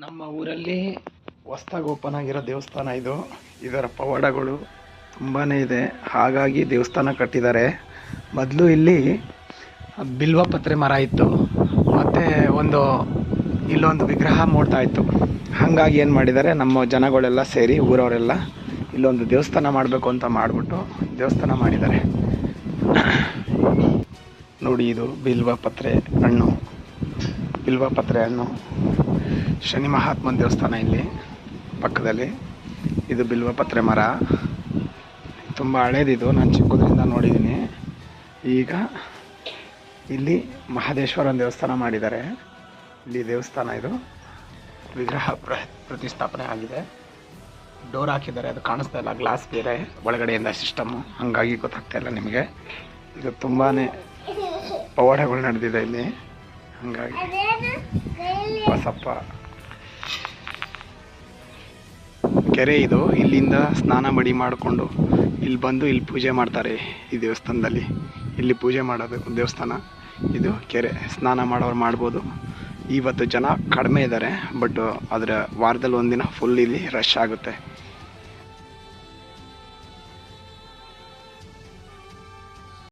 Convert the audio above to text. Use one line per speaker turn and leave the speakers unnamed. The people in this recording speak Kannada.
ನಮ್ಮ ಊರಲ್ಲಿ ಹೊಸ್ದಾಗಿ ಓಪನ್ ಆಗಿರೋ ದೇವಸ್ಥಾನ ಇದು. ಇದರ ಪವಾಡಗಳು ತುಂಬಾ ಇದೆ, ಹಾಗಾಗಿ ದೇವಸ್ಥಾನ ಕಟ್ಟಿದ್ದಾರೆ. ಮೊದಲು ಇಲ್ಲಿ ಬಿಲ್ವಪತ್ರೆ ಮರ ಇತ್ತು, ಮತ್ತು ಇಲ್ಲೊಂದು ವಿಗ್ರಹ ಮೂಡ್ತಾ ಇತ್ತು. ಹಾಗಾಗಿ ಏನು ಮಾಡಿದ್ದಾರೆ, ನಮ್ಮ ಜನಗಳೆಲ್ಲ ಸೇರಿ ಊರವರೆಲ್ಲ ಇಲ್ಲೊಂದು ದೇವಸ್ಥಾನ ಮಾಡಬೇಕು ಅಂತ ಮಾಡಿಬಿಟ್ಟು ದೇವಸ್ಥಾನ ಮಾಡಿದ್ದಾರೆ. ನೋಡಿ, ಇದು ಬಿಲ್ವಪತ್ರೆ ಹಣ್ಣು. ಶನಿ ಮಹಾತ್ಮನ ದೇವಸ್ಥಾನ ಇಲ್ಲಿ ಪಕ್ಕದಲ್ಲಿ. ಇದು ಬಿಲ್ವಪತ್ರೆ ಮರ, ತುಂಬ ಹಳೇದಿದು, ನಾನು ಚಿಕ್ಕದ್ರಿಂದ ನೋಡಿದ್ದೀನಿ. ಈಗ ಇಲ್ಲಿ ಮಹದೇಶ್ವರನ ದೇವಸ್ಥಾನ ಮಾಡಿದ್ದಾರೆ. ಇಲ್ಲಿ ದೇವಸ್ಥಾನ ಇದು ವಿಗ್ರಹ ಪ್ರತಿಷ್ಠಾಪನೆ ಆಗಿದೆ. ಡೋರ್ ಹಾಕಿದ್ದಾರೆ, ಅದು ಕಾಣಿಸ್ತಾ ಇಲ್ಲ, ಗ್ಲಾಸ್ ಬೇರೆ ಒಳಗಡೆಯಿಂದ ಸಿಸ್ಟಮ್ಮು, ಹಾಗಾಗಿ ಗೊತ್ತಾಗ್ತಾ ಇಲ್ಲ ನಿಮಗೆ. ಇದು ತುಂಬಾ ಪವಾಡಗಳು ನಡೆದಿದೆ ಇಲ್ಲಿ. ಹಾಗಾಗಿ ಬಸಪ್ಪ ಕೆರೆ ಇದು. ಇಲ್ಲಿಂದ ಸ್ನಾನ ಮಡಿ ಮಾಡಿಕೊಂಡು ಇಲ್ಲಿ ಬಂದು ಇಲ್ಲಿ ಪೂಜೆ ಮಾಡ್ತಾರೆ. ಈ ದೇವಸ್ಥಾನದಲ್ಲಿ ಇಲ್ಲಿ ಪೂಜೆ ಮಾಡೋದು ದೇವಸ್ಥಾನ ಇದು. ಕೆರೆ ಸ್ನಾನ ಮಾಡೋರು ಮಾಡ್ಬೋದು. ಇವತ್ತು ಜನ ಕಡಿಮೆ ಇದ್ದಾರೆ, ಬಟ್ ಆದರೆ ವಾರದಲ್ಲಿ ಒಂದಿನ ಫುಲ್ ಇಲ್ಲಿ ರಶ್ ಆಗುತ್ತೆ.